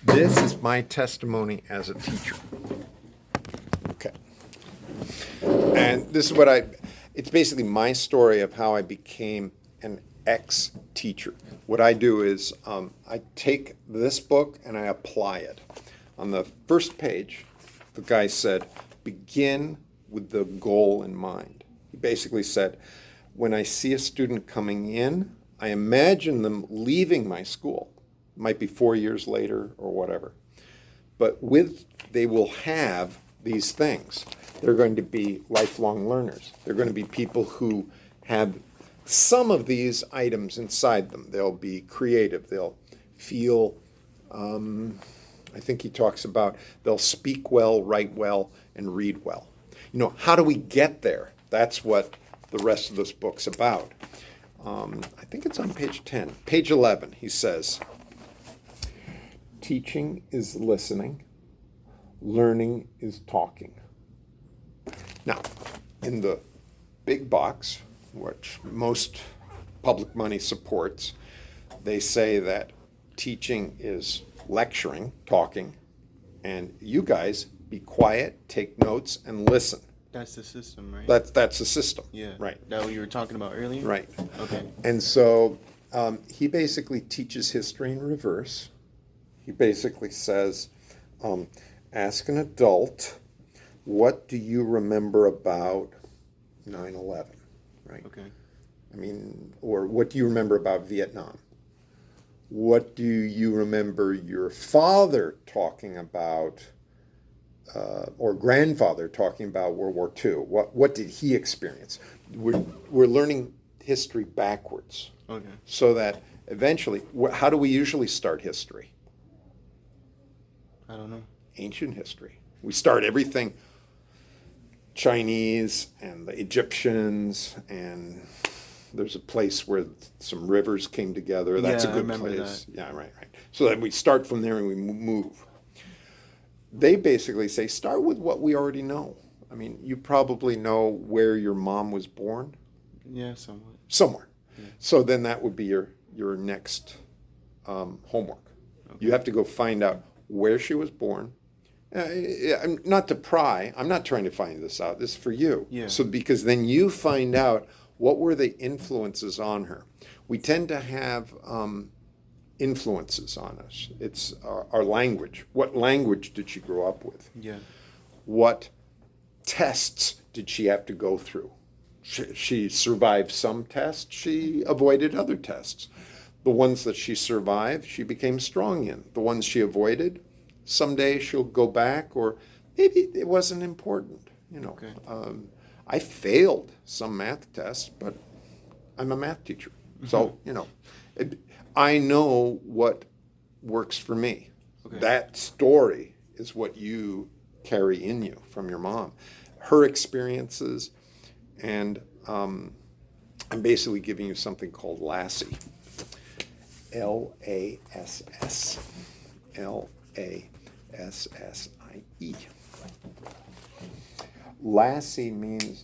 This is my testimony as a teacher. Okay. And this is it's basically my story of how I became an ex-teacher. What I do is I take this book and I apply it. On the first page, the guy said, begin with the goal in mind. He basically said, when I see a student coming in, I imagine them leaving my school. It might be 4 years later or whatever. But they will have these things. They're going to be lifelong learners. They're going to be people who have some of these items inside them. They'll be creative. They'll feel, I think he talks about, they'll speak well, write well, and read well. How do we get there? That's what the rest of this book's about. I think it's on page 10. Page 11, he says, teaching is listening, learning is talking. Now, in the big box, which most public money supports, they say that teaching is lecturing, talking, and you guys be quiet, take notes, and listen. That's the system, right? That's the system. Yeah. Right. That what you were talking about earlier? Right. Okay. And so he basically teaches history in reverse. He basically says, ask an adult, what do you remember about 9/11, right? Okay. Or what do you remember about Vietnam? What do you remember your father talking about, or grandfather talking about World War II? What did he experience? We're learning history backwards. Okay. So that eventually, how do we usually start history? I don't know. Ancient history. We start everything Chinese and the Egyptians, and there's a place where some rivers came together. That's Yeah, a I good remember place. that. Yeah, right. So that we start from there and we move. They basically say start with what we already know. You probably know where your mom was born. Yeah, somewhat. Somewhere. Yeah. So then that would be your next homework. Okay. You have to go find out where she was born. Not to pry. I'm not trying to find this out. This is for you. Yeah. So because then you find out what were the influences on her. We tend to have influences on us. It's our language. What language did she grow up with? Yeah. What tests did she have to go through? She survived some tests. She avoided other tests. The ones that she survived, she became strong in. The ones she avoided, someday she'll go back, or maybe it wasn't important. Okay. I failed some math tests, but I'm a math teacher. So, I know what works for me. Okay. That story is what you carry in you from your mom. Her experiences, and I'm basically giving you something called Lassie. Lass. Lassie. Lassie means